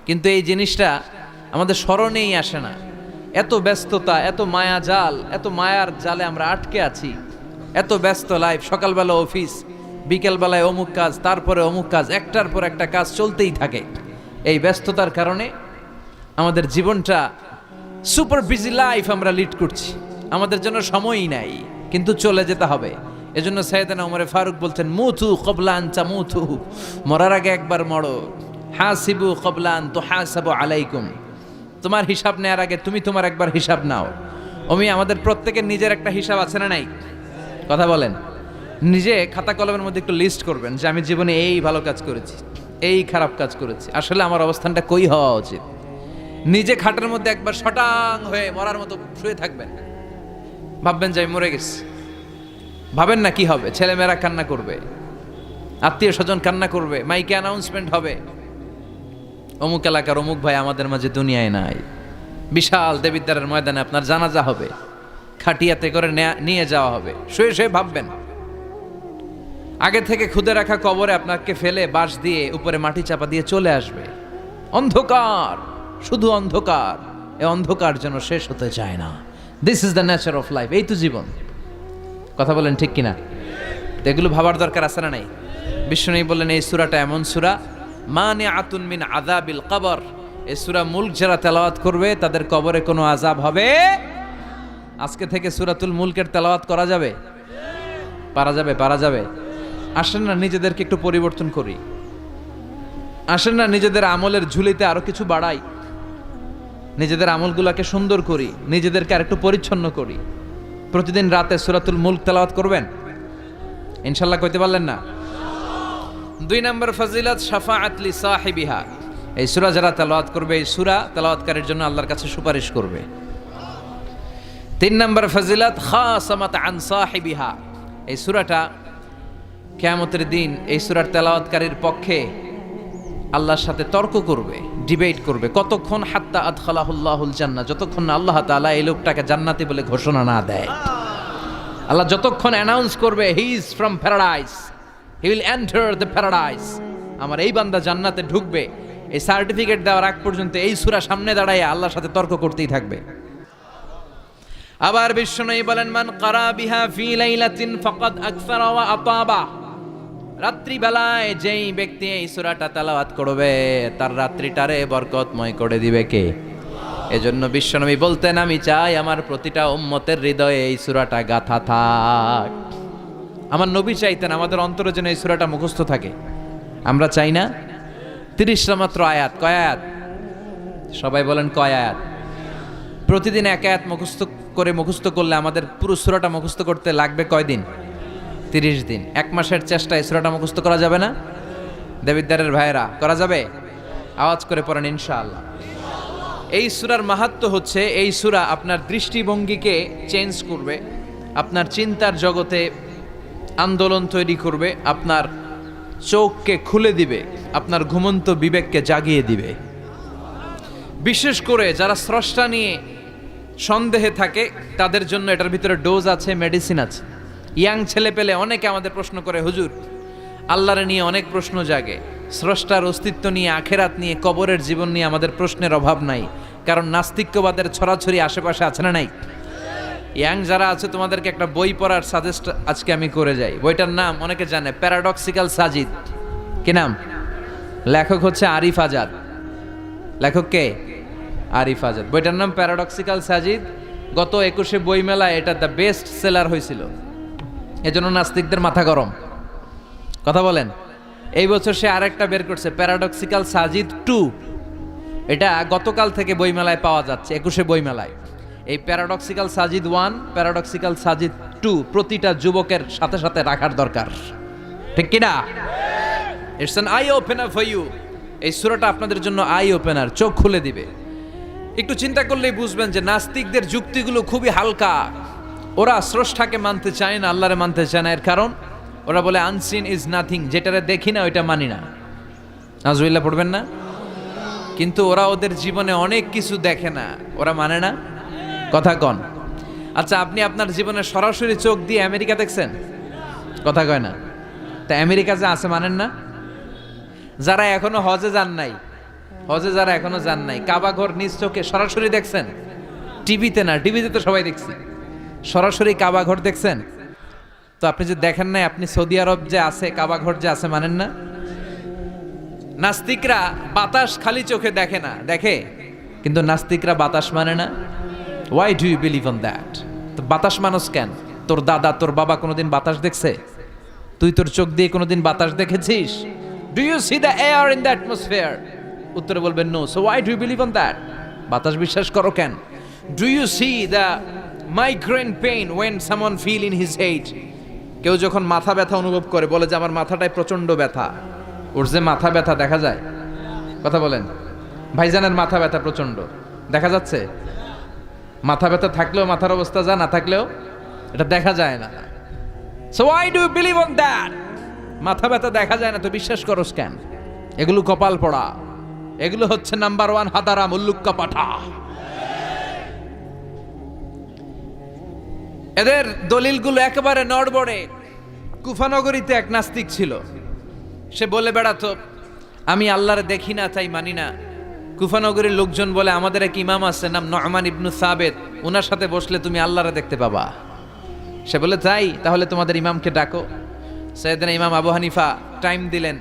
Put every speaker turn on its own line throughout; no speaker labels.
কিন্তু এই জিনিসটা আমাদের স্মরণেই আসে না। এত ব্যস্ততা, এত মায়া জাল, এত মায়ার জালে আমরা আটকে আছি। এত ব্যস্ত লাইফ, সকালবেলা অফিস, বিকেলবেলায় অমুক কাজ, তারপরে অমুক কাজ, একটার পর একটা কাজ চলতেই থাকে। এই ব্যস্ততার কারণে আমাদের জীবনটা সুপার বিজি লাইফ আমরা লিড করছি, আমাদের জন্য সময়ই নাই, কিন্তু চলে যেতে হবে। এজন্য সাইয়েদনা ওমর ফারুক বলতেন, মুতু ক্বাবলা আন তামুতু, মরার আগে একবার মরো। হাসিবু ক্বাবলা আন তুহাসাবু আলাইকুম, তোমার হিসাব নেওয়ার আগে তুমি তোমার একবার হিসাব নাও। আমাদের প্রত্যেকের নিজের একটা হিসাব আছে না নাই? কথা বলেন। নিজে খাতা কলমের মধ্যে একটু লিস্ট করবেন যে আমি জীবনে এই ভালো কাজ করেছি, এই খারাপ কাজ করেছি, আসলে আমার অবস্থানটা কই হওয়া উচিত। নিজে খাটের মধ্যে একবার শটাং হয়ে মরার মতো শুয়ে থাকবেন, ভাববেন যে আমি মরে গেছি। ভাবেন না কি হবে, ছেলেমেয়েরা কান্না করবে, আত্মীয় স্বজন কান্না করবে, মাইকে অ্যানাউন্সমেন্ট হবে, অমুক এলাকার অমুক ভাই আমাদের মাঝে দুনিয়ায় নাই। বিশাল দেবিদ্বারের ময়দানে আপনার জানাজা হবে, খাটিয়াতে করে নিয়ে যাওয়া হবে। শুয়ে শুয়ে ভাববেন, আগে থেকে খুদে রাখা কবরে আপনাকে ফেলে বাঁশ দিয়ে উপরে মাটি চাপা দিয়ে চলে আসবে। অন্ধকার, শুধু অন্ধকার। এই অন্ধকার যেন শেষ হতে চায় না। This is the nature of life. এই তো জীবন। কথা বলেন ঠিক কিনা? এগুলো ভাবার দরকার আছে না নাই? বিশ্বনবী বললেন এই সূরাটা এমন সূরা, মানিআতুন মিন আযাবিল কবর। এই সূরা মুলক যারা তেলাওয়াত করবে তাদের কবরে কোনো আযাব হবে। আজকে থেকে সূরাতুল মুলকের তেলাওয়াত করা যাবে? পারা যাবে? পারা যাবে? আসেন না নিজেদেরকে একটু পরিবর্তন করি, আসেন না নিজেদের আমলের ঝুলিতে আরো কিছু বাড়াই, নিজেদের আমলগুলোকে সুন্দর করি, নিজেদেরকে আর একটু পরিচ্ছন্ন করি। প্রতিদিন রাতে সূরাতুল মুলক তেলাওয়াত করবেন ইনশাআল্লাহ। কইতে পারলেন না? 2 নম্বর ফজিলত, শাফাআত লি সাহিবিহা। এই সূরা যারা তেলাওয়াত করবে, এই সূরা তেলাওয়াতকারীর জন্য আল্লাহর কাছে সুপারিশ করবে। 3 নম্বর ফজিলত, খাসামাত আন সাহিবিহা। এই সূরাটা কিয়ামতের দিন এই সূরার তেলাওয়াতকারীর পক্ষে আল্লাহর সাথে তর্ক করবে, ডিবেট করবে। কতক্ষণ? হাত্তা আদখালাহুল্লাহুল জান্নাহ, যতক্ষণ না আল্লাহ তাআলা এই লোকটাকে জান্নাতি বলে ঘোষণা না দেয়। আল্লাহ যতক্ষণ অ্যানাউন্স করবে he is from paradise, he will enter the paradise, আমার এই বান্দা জান্নাতে ঢুকবে, এই সার্টিফিকেট দেওয়ার আগ পর্যন্ত এই সূরা সামনে দাঁড়ায় আল্লাহর সাথে তর্ক করতেই থাকবে। আবার বিশ্বনবী বলেন, মান ক্বারা বিহা ফি লাইলাতিন ফাকাদ আকসারা ওয়া আতাবা। রাত্রি বেলায় যেই ব্যক্তি এই সূরাটা তেলাওয়াত করবে তার রাত্রিটারে বরকতময় করে দিবে কে? এজন্য বিশ্বনবী বলতেন, আমি চাই আমার প্রতিটা উম্মতের হৃদয়ে এই সূরাটা গাঁথা থাক। আমার নবী চাইতেন আমাদের অন্তরে যেন এই সূরাটা মুখস্থ থাকে। আমরা চাই না? 30টা মাত্র আয়াত। কয় আয়াত? সবাই বলেন কয় আয়াত? প্রতিদিন এক আয়াত মুখস্থ করলে আমাদের পুরো সূরাটা মুখস্থ করতে লাগবে কয়দিন? 30 দিন। 1 মাসের চেষ্টায় সূরাটা মুখস্থ করা যাবে না? দেবিদ্বারের ভাইয়েরা, করা যাবে? আওয়াজ করে পড়েন ইনশাআল্লাহ। এই সূরার মাহাত্ম্য হচ্ছে, এই সূরা আপনার দৃষ্টিভঙ্গিকে চেঞ্জ করবে, আপনার চিন্তার জগতে আন্দোলন তৈরি করবে, আপনার চোখকে খুলে দিবে, আপনার ঘুমন্ত বিবেককে জাগিয়ে দিবে। বিশেষ করে যারা স্রষ্টা নিয়ে সন্দেহে থাকে তাদের জন্য এটার ভিতরে ডোজ আছে, মেডিসিন আছে। ইয়াং ছেলে পেলে অনেকে আমাদের প্রশ্ন করে, হুজুর আল্লাহরে নিয়ে অনেক প্রশ্ন জাগে, স্রষ্টার অস্তিত্ব নিয়ে, আখেরাত নিয়ে, কবরের জীবন নিয়ে আমাদের প্রশ্নের অভাব নাই, কারণ নাস্তিক্যবাদের ছড়াছড়ি আশেপাশে আছে না নাই? ইয়াং যারা আছে তোমাদেরকে একটা বই পড়ার সাজেস্ট আজকে আমি করে যাই। বইটার নাম অনেকে জানে, প্যারাডক্সিক্যাল সাজিদ। কি নাম? লেখক হচ্ছে আরিফ আজাদ। লেখক কে? আরিফ আজাদ। বইটার নাম প্যারাডক্সিক্যাল সাজিদ। গত 21শে বই মেলায় এটা দ্য বেস্ট সেলার হয়েছিল, এজন্য নাস্তিকদের মাথা গরম। কথা বলেন। এই বছর সে আরেকটা বের করছে, প্যারাডক্সিক্যাল সাজিদ 2। এটা গতকাল থেকে বইমেলায় পাওয়া যাচ্ছে, 21শে বইমেলায়। এই প্যারাডক্সিক্যাল সাজিদ 1, প্যারাডক্সিক্যাল সাজিদ 2 প্রতিটা যুবকের সাথে সাথে রাখার দরকার, ঠিক কিনা? It's an eye opener for you. এই সূরাটা আপনাদের জন্য আই ওপেনার, চোখ খুলে দিবে। একটু চিন্তা করলেই বুঝবেন যে নাস্তিকদের যুক্তিগুলো খুবই হালকা। ওরা স্রষ্টাকে মানতে চায় না, আল্লাহরে মানতে চায় না। এর কারণ ওরা বলে আনসিন ইজ নাথিং, যেটারে দেখি না ওইটা মানি না। নাজুবিল্লাহ পড়বেন না? কিন্তু ওরা ওদের জীবনে অনেক কিছু দেখে না, ওরা মানে না। কথা কন। আচ্ছা, আপনি আপনার জীবনে সরাসরি চোখ দিয়ে আমেরিকা দেখছেন? কথা কয় না। তা আমেরিকা যে আছে মানেন না? যারা এখনো হজে যান নাই, হজে যারা এখনো যান নাই, কাবা ঘর নিজ চোখে সরাসরি দেখছেন? টিভিতে না, টিভিতে তো সবাই দেখছি, সরাসরি কাবা ঘর দেখছেন? তো আপনি যে দেখেন নাই, আপনি সৌদি আরব যে আছে কাবা ঘর যে আছে মানেন না? নাস্তিকরা বাতাস খালি চোখে দেখে না, দেখে, কিন্তু নাস্তিকরা বাতাস মানে না। Why do you believe on that? তো বাতাস মানুষ কেন? তোর দাদা তোর বাবা কোনোদিন বাতাস দেখছে? তুই তোর চোখ দিয়ে কোনোদিন বাতাস দেখেছিস? Do you see the air in the atmosphere? উত্তরে বলবেন no. So why do you believe on that? বাতাস বিশ্বাস করো কেন? Do you see the migraine pain when someone feel in his head? কেউ যখন মাথা ব্যথা অনুভব করে, বলে যে আমার মাথাটায় প্রচন্ড ব্যথা, ওর যে মাথা ব্যথা দেখা যায়? কথা বলেন। ভাইজানের মাথা ব্যথা প্রচন্ড দেখা যাচ্ছে? মাথা ব্যথা থাকলেও মাথার অবস্থা যা, না থাকলেও এটা দেখা যায় না। So why do you believe on that? মাথা ব্যথা দেখা যায় না তো বিশ্বাস করোস কেন? এগুলো কপাল পড়া, এগুলো হচ্ছে নাম্বার 1 হাদারা মুল্লুক্কা পাঠা। এদের দলিলগুলো একেবারে নড়বড়ে। কুফানগরীতে এক নাস্তিক ছিল, সে বলে বেড়াতো আমি আল্লাহরে দেখি না তাই মানি না। কুফানগরীর লোকজন বলে আমাদের এক ইমাম আছে নাম নু'মান ইবনু সাবেত, ওনার সাথে বসলে তুমি আল্লাহরে দেখতে পাবা। সে বলে তাই, তাহলে তোমাদের ইমামকে ডাকো। সাইয়েদনা ইমাম আবু হানিফা টাইম দিলেন,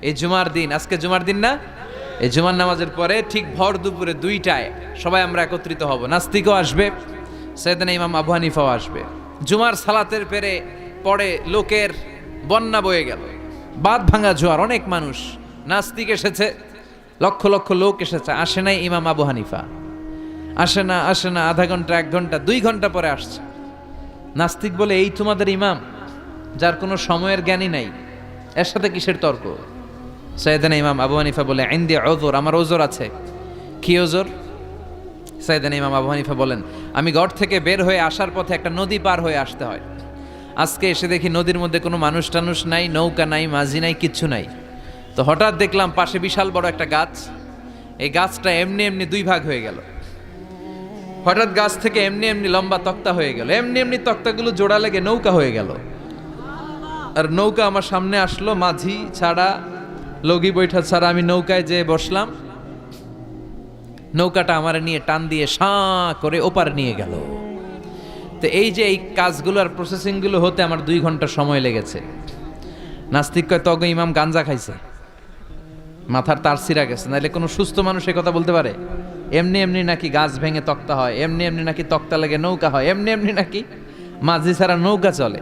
এই জুমার দিন, আজকে জুমার দিন না, এই জুমার নামাজের পরে ঠিক ভর দুপুরে 2টায় সবাই আমরা একত্রিত হব, নাস্তিকও আসবে, সাইয়েদনা ইমাম আবু হানিফাও আসবে। জুমার সালাতের পরে লোকের বন্যা বয়ে গেল, বাঁধ ভাঙা জোয়ার, অনেক মানুষ, নাস্তিক এসেছে, লক্ষ লক্ষ লোক এসেছে, আসে নাই ইমাম আবু হানিফা, আসে না আধা ঘন্টা 1 ঘন্টা 2 ঘন্টা পরে আসছে। নাস্তিক বলে এই তোমাদের ইমাম, যার কোনো সময়ের জ্ঞানই নাই, এর সাথে কিসের তর্ক? সাইয়েদনা ইমাম আবু হানিফা বলে ইনদি উযর, আমার ওজর আছে। কি ওজর? সাইয়েদনা ইমাম আবু হানিফা বলেন আমি ঘর থেকে বের হয়ে আসার পথে একটা নদী পার হয়ে আসতে হয়। আজকে এসে দেখি নদীর মধ্যে কোনো মানুষ টানুষ নাই, নৌকা নাই, মাঝি নাই, কিচ্ছু নাই। তো হঠাৎ দেখলাম পাশে বিশাল বড় একটা গাছ, এই গাছটা এমনি এমনি 2 ভাগ হয়ে গেল। হঠাৎ গাছ থেকে এমনি এমনি লম্বা তক্তা হয়ে গেল, এমনি এমনি তক্তাগুলো জোড়া লেগে নৌকা হয়ে গেল। আর নৌকা আমার সামনে আসলো, মাঝি ছাড়া, লগি বৈঠা ছাড়া আমি নৌকায় যেয়ে বসলাম। নৌকাটা আমার নিয়ে টান দিয়ে সাঁ করে ওপার নিয়ে গেল। তো এই যে এই কাজগুলো আর প্রসেসিংগুলো হতে আমার 2 ঘন্টা সময় লেগেছে। নাস্তিক কয় তগ ইমাম গাঞ্জা খাইছে, মাথার তার ছিঁড়া গেছে, নাহলে কোনো সুস্থ মানুষ এ কথা বলতে পারে? এমনি এমনি নাকি গাছ ভেঙে তক্তা হয়, এমনি এমনি নাকি তক্তা লেগে নৌকা হয়, এমনি এমনি নাকি মাঝি ছাড়া নৌকা চলে?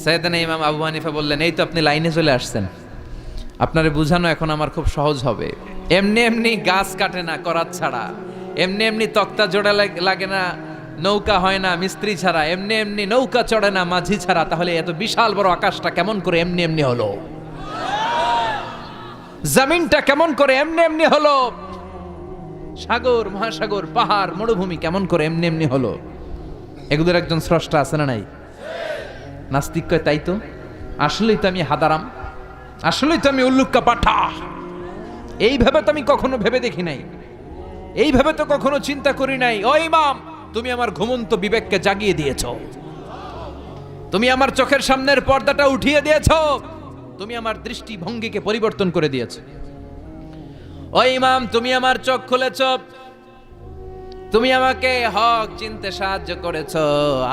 সাইয়েদনা ইমাম আবু হানিফা বললেন এই তো আপনি লাইনে চলে আসছেন, আপনারে বুঝানো এখন আমার খুব সহজ হবে। এমনি এমনি গাছ কাটে না করাত ছাড়া, এমনি এমনি তক্তা জোড়া লাগে না, নৌকা হয় না মিস্ত্রি ছাড়া, এমনি এমনি নৌকা চড়ে না মাঝি ছাড়া। তাহলে এত বিশাল বড় আকাশটা কেমন করে এমনি এমনি হলো? জমিনটা কেমন করে এমনি এমনি হলো? সাগর, মহাসাগর, পাহাড়, মরুভূমি কেমন করে এমনি এমনি হলো? এগুলোর একজন স্রষ্টা আছে না নাই? নাস্তিক কয় তাই তো, আসলেই তো আমি হাদারাম, আসলেই তো আমি উল্লুক্কা পাঠা, এইভাবে তো আমি কখনো ভেবে দেখি নাই, এইভাবে তো কখনো চিন্তা করি নাই। ও ইমাম, তুমি আমার ঘুমন্ত বিবেককে জাগিয়ে দিয়েছো, তুমি আমার চোখের সামনের পর্দাটা উঠিয়ে দিয়েছো, তুমি আমার দৃষ্টিভঙ্গিকে পরিবর্তন করে দিয়েছো। ও ইমাম, তুমি আমার চোখ খুলেছো, তুমি আমাকে হক চিনতে সাহায্য করেছো।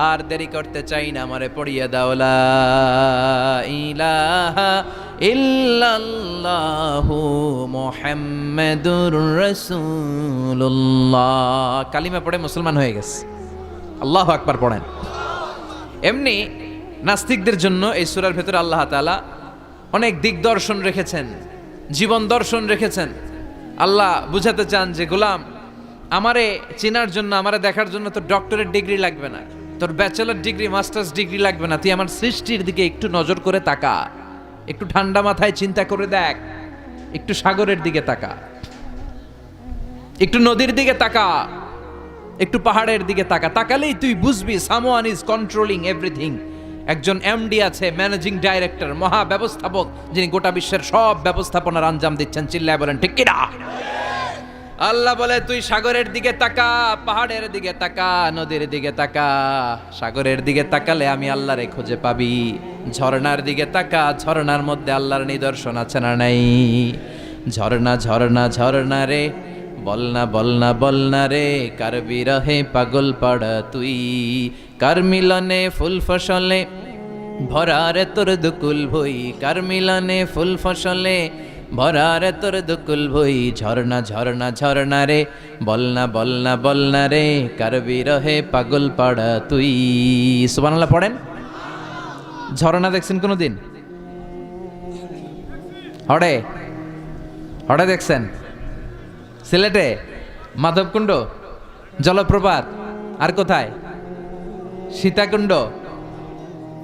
আর দেরি করতে চাই না, আমারে পড়িয়ে দাও লা ইলাহা ইল্লাল্লাহু মুহাম্মাদুর রাসূলুল্লাহ। কালিমা পড়ে মুসলমান হয়ে গেছে। আল্লাহু আকবার পড়েন। এমনি নাস্তিকদের জন্য এই সূরার ভেতরে আল্লাহ তাআলা অনেক দিকদর্শন রেখেছেন, জীবন দর্শন রেখেছেন। আল্লাহ বুঝাতে চান যে গোলাম, আমারে চেনার জন্য, আমারে দেখার জন্য তোর ডক্টরেট ডিগ্রি লাগবে না, তোর ব্যাচেলর ডিগ্রি, মাস্টার্স ডিগ্রি লাগবে না। তুই আমার সৃষ্টির দিকে একটু নজর করে তাকা, একটু ঠান্ডা মাথায় চিন্তা করে দেখ, একটু সাগরের দিকে তাকা, একটু নদীর দিকে তাকা, একটু পাহাড়ের দিকে তাকা। তাকালেই তুই বুঝবি সামওয়ান ইজ কন্ট্রোলিং এভরিথিং। একজন এমডি আছে, ম্যানেজিং ডাইরেক্টর, মহা ব্যবস্থাপক, যিনি গোটা বিশ্বের সব ব্যবস্থাপনার আঞ্জাম দিচ্ছেন। চিল্লায় বলেন ঠিক কিনা? আল্লাহ বলে তুই সাগরের দিকে তাকা, পাহাড়ের দিকে তাকা, নদীর দিকে তাকা। সাগরের দিকে তাকালে আমি আল্লাহরে খুঁজে পাবি। ঝর্ণার দিকে তাকা, ঝর্ণার মধ্যে আল্লাহর নিদর্শন আছে না নাই? ঝরনা ঝরনা ঝরনা রে, বলনা বলনা বলনা রে, কার বিরহে পাগল পাড়া তুই, কার মিলনে ফুল ফসলে ভরা রে তোর দুকুল ভই, কার মিলনে ফুল ফসলে ভরা রে তোর দুকুল ভই, ঝরনা ঝরনা ঝরনা রে, বলনা বলনা বলনা রে, কার বিরহে পাগল পাড়া তুই। সুবহানাল্লাহ পড়েন। ঝরনা দেখছেন কোনোদিন? হড়ে হড়ে দেখছেন? সিলেটে মাধবকুণ্ড জলপ্রপাত, আর কোথায়? সীতাকুণ্ড,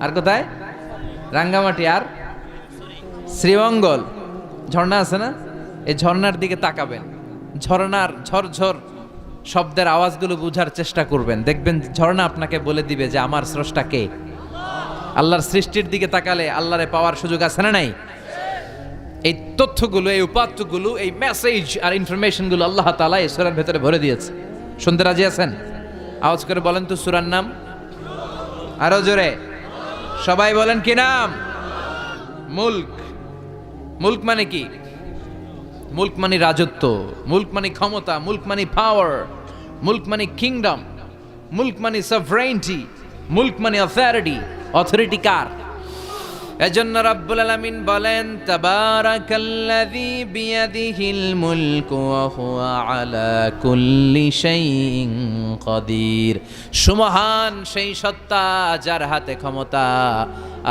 আর কোথায়? রাঙ্গামাটি, আর শ্রীমঙ্গল। ঝর্ণা আছে না? এই ঝর্ণার দিকে তাকাবেন, ঝর্ণার ঝরঝর শব্দের আওয়াজগুলো বুঝার চেষ্টা করবেন, দেখবেন ঝর্ণা আপনাকে বলে দিবে যে আমার স্রষ্টা কে। আল্লাহর সৃষ্টির দিকে তাকালে আল্লাহরে পাওয়ার সুযোগ আছে না নাই? এই তথ্যগুলো, এই উপাত্তগুলো, এই মেসেজ আর ইনফরমেশনগুলো আল্লাহ তাআলা এই সূরার ভেতরে ভরে দিয়েছে। শুনতে রাজি আছেন? আওয়াজ করে বলেন তো সূরার নাম, আরো জোরে সবাই বলেন কি নাম? মুলক। মুলক মানে কি? মুলক মানে রাজত্ব, মুলক মানে ক্ষমতা, মুলক মানে পাওয়ার, মুলক মানে কিংডম, মুলক মানে সভরেইনটি, মুলক মানে অথরিটি কার? এজন্য রাব্বুল আলামিন বলেন তাবারাকাল্লাযী বিয়াদিহিল মুলকু ওয়া হুয়া আলা কুল্লি শাইইন কাদির। সুমহান সেই সত্তা যার হাতে ক্ষমতা,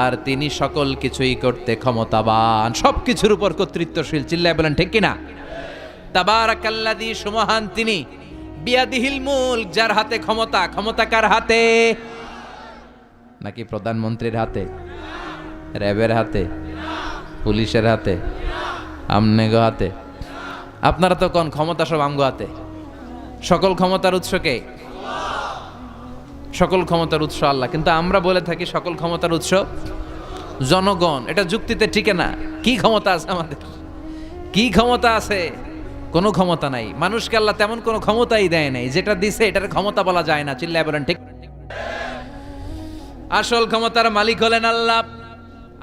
আর তিনি সকল কিছুই করতে ক্ষমতাবান, সবকিছুর উপর কর্তৃত্বশীল। চিল্লায় বলেন ঠিক কিনা? তাবারাকাল্লাযী, সুমহান তিনি, বিয়াদিহিল মুলক, যার হাতে ক্ষমতা। ক্ষমতা কার হাতে? নাকি প্রধানমন্ত্রীর হাতে, র্যাবের হাতে, পুলিশের হাতে, আমনেগো হাতে? আপনারা তো কোন ক্ষমতা সব আমগো হাতে। সকল ক্ষমতার উৎস কে? সকল ক্ষমতার উৎস আল্লাহ, কিন্তু আমরা বলে থাকি সকল ক্ষমতার উৎস জনগণ। এটা যুক্তিতে টিকে না। কি ক্ষমতা আছে আমাদের? কি ক্ষমতা আছে? কোনো ক্ষমতা নাই। মানুষকে আল্লাহ তেমন কোনো ক্ষমতাই দেয় নাই, যেটা দিছে এটার ক্ষমতা বলা যায় না। চিল্লায় বলেন ঠিক। আসল ক্ষমতার মালিক হলেন আল্লাহ।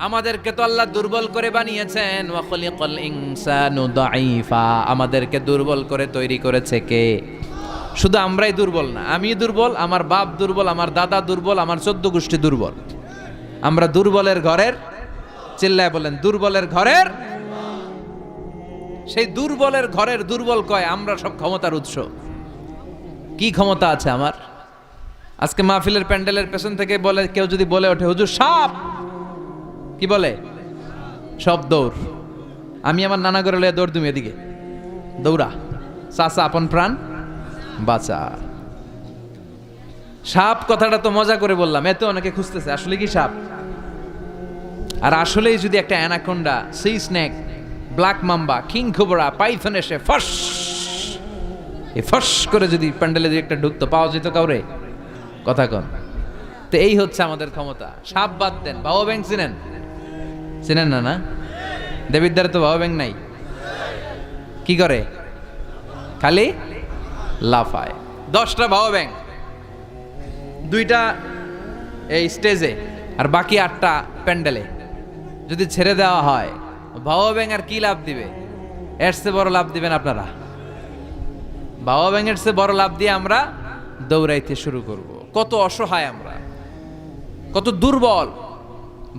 আমাদেরকে তো আল্লাহ দুর্বল করে বানিয়েছেন। ওয়া খলিকাল ইনসানু দাঈফা, আমাদেরকে দুর্বল করে তৈরি করেছে কে? শুধু আমরাই দুর্বল না, আমি দুর্বল, আমার বাপ দুর্বল, আমার দাদা দুর্বল, আমার 14 গোষ্ঠী দুর্বল। আমরা দুর্বলের ঘরের, চিল্লায় বলেন দুর্বলের ঘরের। সেই দুর্বলের ঘরের দুর্বল কয় আমরা সব ক্ষমতার উৎস। কি ক্ষমতা আছে আমার? আজকে মাহফিলের প্যান্ডেলের পেছন থেকে বলে, কেউ যদি বলে ওঠে হুজুর সাপ, কি বলে? সব দৌড়। আমি আমার নানা ঘরে লয়ে দৌড় তুমি, এদিকে দৌড়া, চাচা আপন প্রাণ বাঁচা। সাপ কথাটা তো মজা করে বললাম, এত অনেকে খুঁজতেছে আসলে কি সাপ। আর আসলেই যদি একটা anaconda, C snake, black mamba, king cobra, Python এসে ফস করে যদি প্যান্ডেলে যদি একটা ঢুকতো, পাওয়া যেত কাউরে? কথা কন। তো এই হচ্ছে আমাদের ক্ষমতা। সাপ বাদ দেন, বাবা ব্যাং চিনেন? চিনেন না? না, দেবিদ্দারে তো বাবা ব্যাং নাই। কি করে? খালি লাফায়। 10টা বাবা ব্যাং, 2টা এই স্টেজে, আর বাকি 8টা প্যান্ডেলে যদি ছেড়ে দেওয়া হয়, বাবা ব্যাং আর কি লাভ দিবে? এর চেয়ে বড় লাভ দিবেন আপনারা? বাবা ব্যাঙের চেয়ে বড় লাভ দিয়ে আমরা দৌড়াইতে শুরু করব। কত অসহায় আমরা, কত দুর্বল।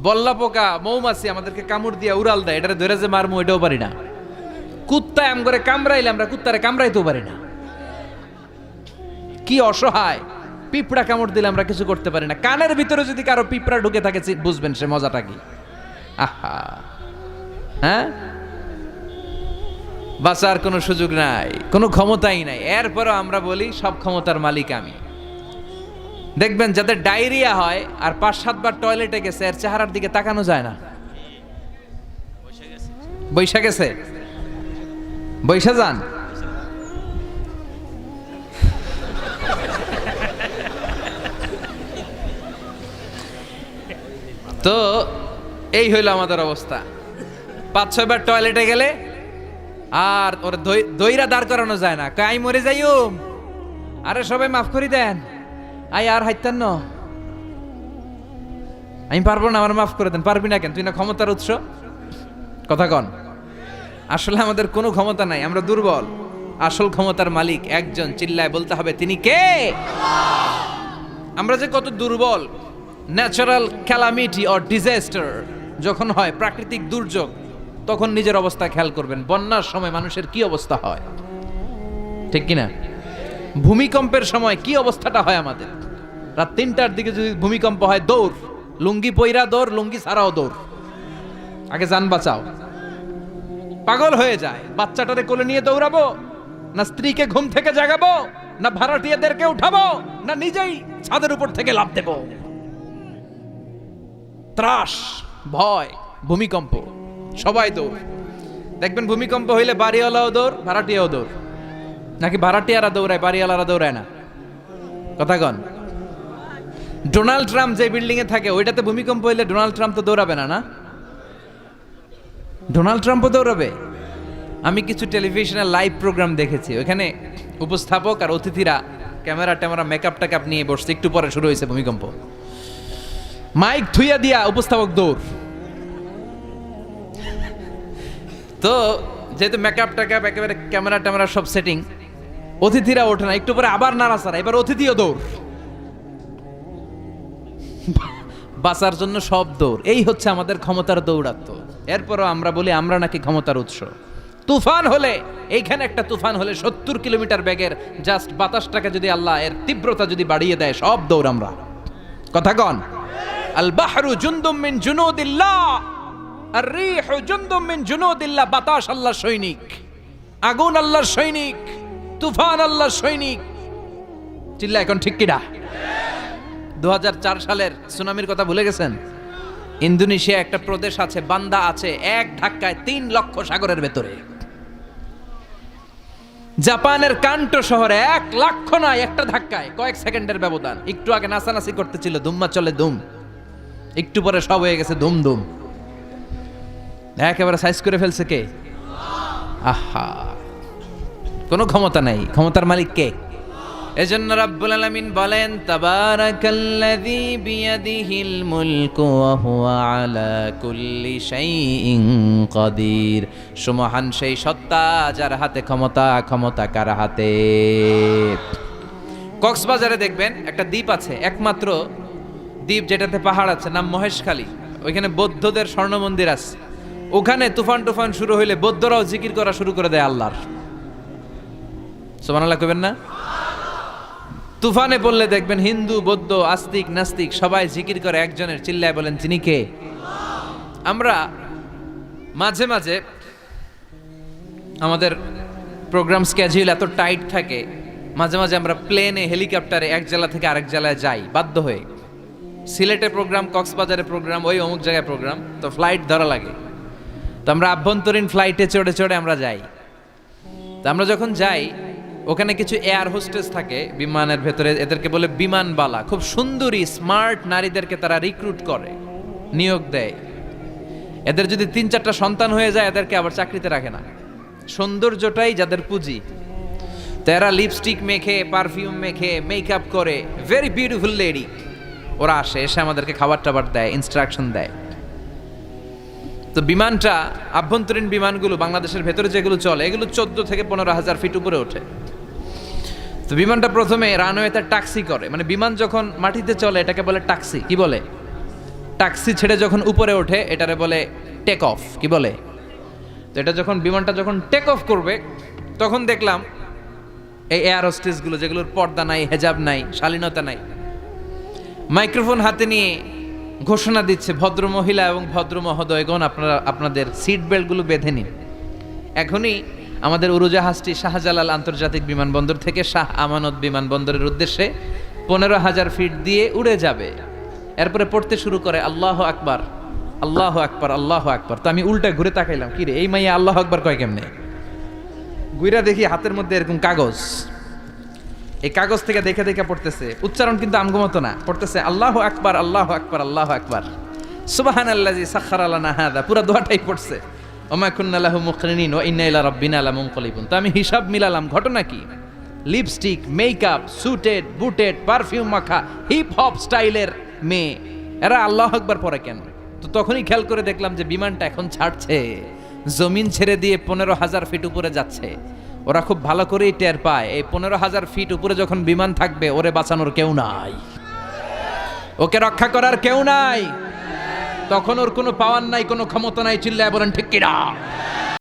বল্লা পোকা, মৌমাছি আমাদেরকে কামড় দিয়ে উড়াল দেয়, এটারে ধরে যে মারমু এটাও পারি না। কুত্তায় আম করে কামড়াইলে আমরা কুত্তারে কামড়াইতেও পারি না। কি অসহায়। পিঁপড়া কামড় দিলে আমরা কিছু করতে পারি না। কানের ভিতরে যদি কারো পিঁপড়া ঢুকে থাকে বুঝবেন সে মজাটা কি। আহা, হ্যাঁ, বাঁচার কোনো সুযোগ নাই, কোনো ক্ষমতাই নাই। এরপরও আমরা বলি সব ক্ষমতার মালিক আমি। দেখবেন যাদের ডায়রিয়া হয় আর 5-7 বার টয়লেটে গেছে, এর চেহারার দিকে তাকানো যায় না। বৈশা গেছে, বৈশা যান। তো এই হইল আমাদের অবস্থা। 5-6 বার টয়লেটে গেলে আর ওর দইরা দাঁড় করানো যায় না। কাই মরে যাইও, আরে সবাই মাফ করে দেন, আই আর হাইতেন না, আমি পারবো না, আমার মাফ করে দেন। পারবি না কেন? তুই না ক্ষমতার উৎস। কথা কন। আসলে আমাদের কোনো ক্ষমতা নাই, আমরা দুর্বল। আসল ক্ষমতার মালিক একজন, চিল্লায় বলতে হবে তিনি কে। আমরা যে কত দুর্বল। ন্যাচারাল ক্যালামিটি অর ডিজাস্টার যখন হয়, প্রাকৃতিক দুর্যোগ, তখন নিজের অবস্থা খেয়াল করবেন। বন্যার সময় মানুষের কি অবস্থা হয়, ঠিক কিনা? ভূমিকম্পের সময় কি অবস্থাটা হয় আমাদের। রাত 3টার দিকে যদি ভূমিকম্প হয়, দৌড়, লুঙ্গি পইরা দৌড়, লুঙ্গি ছাড়াও দৌড়, আগে জান বাঁচাও। পাগল হয়ে যায়। বাচ্চাটারে কোলে নিয়ে দৌড়াবো, না স্ত্রীকে ঘুম থেকে জাগাবো, না ভাড়াটিয়াদেরকে উঠাবো, না নিজেই ছাদের উপর থেকে লাফ দেব। ত্রাস, ভয়, ভূমিকম্প, সবাই দৌড়। দেখবেন ভূমিকম্প হইলে বাড়িওয়ালাও দৌড়, ভাড়াটিয়াও দৌড়। নাকি ভাড়াটিয়ারা দৌড়ায়, বাড়িওয়ালারা দৌড়ায় না? কথা কন। ডোনাল্ড ট্রাম্প যে বিল্ডিং এ থাকে, ওইটাতে ভূমিকম্প হইলে ডোনাল্ড ট্রাম্প তো দৌড়াবে না? না, ডোনাল্ড ট্রাম্পও দৌড়াবে। আমি কিছু টেলিভিশনের লাইভ প্রোগ্রাম দেখেছি, ওখানে উপস্থাপক আর অতিথিরা ক্যামেরা ট্যামেরা মেকআপ টেকআপ নিয়ে বসছে। একটু পরে শুরু হয়েছে ভূমিকম্প, মাইক থুইয়া দিয়া উপস্থাপক দৌড়। তো যেহেতু মেকআপ টেকআপ একেবারে ক্যামেরা ট্যামেরা সব সেটিং, অতিথিরা ওঠে না। একটু পরে আবার নাড়াচাড়া, এবার অতিথিও দৌড়। বাঁচার জন্য সব দৌড়। এই হচ্ছে আমাদের ক্ষমতার দৌড়াত্ম। এরপরও আমরা বলি আমরা নাকি ক্ষমতার উৎস। তুফান হলে, এইখানে একটা তুফান হলে 70 কিলোমিটার বেগের জাস্ট বাতাসটাকে যদি আল্লাহ এর তীব্রতা যদি বাড়িয়ে দেয়, সব দৌড় আমরা। কথা কন। আল বাহরু জুনদুম মিন জুনুদিল্লাহ, আর রিহু জুনদুম মিন জুনুদিল্লাহ। বাতাস আল্লাহর সৈনিক, আগুন আল্লাহর সৈনিক, তুফান আল্লাহর সৈনিক। চিল্লা এখন ঠিক কিনা? 2004 সালের সুনামির কথা ভুলে গেছেন? ইন্দোনেশিয়া একটা প্রদেশ আছে, বান্দা আছে, এক ধাক্কায় 3 লক্ষ সাগরের ভেতরে। জাপানের কান্টো শহরে 1 লক্ষ নয়, একটা ধাক্কায়, কয়েক সেকেন্ডের ব্যবধান। একটু আগে নাচানাচি করতেছিল, দুম্মা চলে দুম, একটু পরে সব হয়ে গেছে দুম দুম। একেবারে সাইজ করে ফেলছে কে? আহা, কোনো ক্ষমতা নাই। ক্ষমতার মালিক কে? এজন্য রাব্বুল আলামিন বলেন, তাবারাকাল্লাযী বিয়াদিহিল মুলকু ওয়া হুয়া আলা কুল্লি শাইইন কাদির। সুমহান সেই সত্তা যার হাতে ক্ষমতা। ক্ষমতা কার হাতে? কক্সবাজারে দেখবেন একটা দ্বীপ আছে, একমাত্র দ্বীপ যেটাতে পাহাড় আছে, নাম মহেশখালী। ওইখানে বৌদ্ধদের স্বর্ণ মন্দির আছে। ওখানে তুফান টুফান শুরু হইলে বৌদ্ধরাও জিকির করা শুরু করে দেয় আল্লাহর। সুবহানাল্লাহ কইবেন না? তুফানে বললে দেখবেন হিন্দু, বৌদ্ধ, আস্তিক, নাস্তিক সবাই জিকির করে একজনের, চিল্লায় বলেন তিনি কে? আমরা মাঝে মাঝে আমাদের প্রোগ্রাম স্কেডিউল এত টাইট থাকে, মাঝে মাঝে আমরা প্লেনে, হেলিকপ্টারে এক জেলা থেকে আরেক জেলায় যাই বাধ্য হয়ে। সিলেটে প্রোগ্রাম, কক্সবাজারে প্রোগ্রাম, ওই অমুক জায়গায় প্রোগ্রাম, তো ফ্লাইট ধরা লাগে। তো আমরা আভ্যন্তরীণ ফ্লাইটে চড়ে চড়ে আমরা যাই। তো আমরা যখন যাই, ওখানে কিছু এয়ার হোস্টেস থাকে বিমানের ভেতরে, এদেরকে বলে বিমানবালা। খুব সুন্দরী স্মার্ট নারীদেরকে তারা রিক্রুট করে, নিয়োগ দেয়। এদের যদি 3-4টা সন্তান হয়ে যায়, এদেরকে আবার চাকরিতে রাখে না। সৌন্দর্যটাই যাদের পুঁজি। তারা লিপস্টিক মেখে, পারফিউম মেখে, মেকআপ করে, ভেরি বিউটিফুল লেডি। ওরা আসে, এসে আমাদেরকে খাবার টাবার দেয়, ইনস্ট্রাকশন দেয়। তো বিমানটা, আভ্যন্তরীণ বিমানগুলো বাংলাদেশের ভেতরে যেগুলো চলে, এগুলো 14 থেকে 15,000 ফিট উপরে ওঠে। তো বিমানটা প্রথমে রানওয়েতে ট্যাক্সি করে, মানে বিমান যখন মাটিতে চলে এটাকে বলে ট্যাক্সি। কি বলে? ট্যাক্সি ছেড়ে যখন উপরে ওঠে এটারে বলে টেক অফ। কি বলে? তো এটা যখন বিমানটা যখন টেক অফ করবে, তখন দেখলাম এই এয়ার হোস্টেসগুলো, যেগুলোর পর্দা নাই, হেজাব নাই, শালীনতা নাই, মাইক্রোফোন হাতে নিয়ে ঘোষণা দিচ্ছে, ভদ্র মহিলা এবং ভদ্র মহোদয়গণ, আপনারা আপনাদের সিট বেল্টগুলো বেঁধে নিন। এখনই আমাদের উড়োজাহাজটি শাহজালাল আন্তর্জাতিক বিমানবন্দর থেকে শাহ আমানত বিমানবন্দরের উদ্দেশ্যে 15,000 ফিট দিয়ে উড়ে যাবে। এরপরে পড়তে শুরু করে আল্লাহু আকবার, আল্লাহু আকবার, আল্লাহু আকবার। তো আমি উল্টা ঘুরে তাকাইলাম, কি রে এই মাইয়া আল্লাহু আকবার কয় কেমনে? ঘুরে দেখি হাতের মধ্যে এরকম কাগজ, এই কাগজ থেকে দেখে দেখে পড়তেছে। উচ্চারণ কিন্তু আমগমতো না, পড়তেছে আল্লাহু আকবার, আল্লাহু আকবার, আল্লাহু আকবার, সুবহানাল্লাযী সাখখারা লানা হাযা। পুরো দোয়াটাই পড়ছে, ওমা কুন্না লাহু মুকরিনিন ওয়া ইন্না ইলা রাব্বিনা লামুনকালিবুন। তো আমি হিসাব মিলালাম, ঘটনা কি? লিপস্টিক, মেকআপ, সুটেড, বুটেড, পারফিউম মাখা, হিপ হপ স্টাইলের মেয়ে, এরা আল্লাহু আকবার পড়ে কেন? তো তখনই খেয়াল করে দেখলাম যে বিমানটা এখন ছাড়ছে। জমিন ছেড়ে দিয়ে 15,000 ফিট উপরে যাচ্ছে, ওরা খুব ভালো করেই টের পায় এই 15,000 ফিট উপরে যখন বিমান থাকবে ওরে বাঁচানোর কেউ নাই, ওকে রক্ষা করার কেউ নাই, তখন ওর কোনো পাওয়ার নাই, কোনো ক্ষমতা নাই। চিল্লায় বলেন ঠিক কিনা?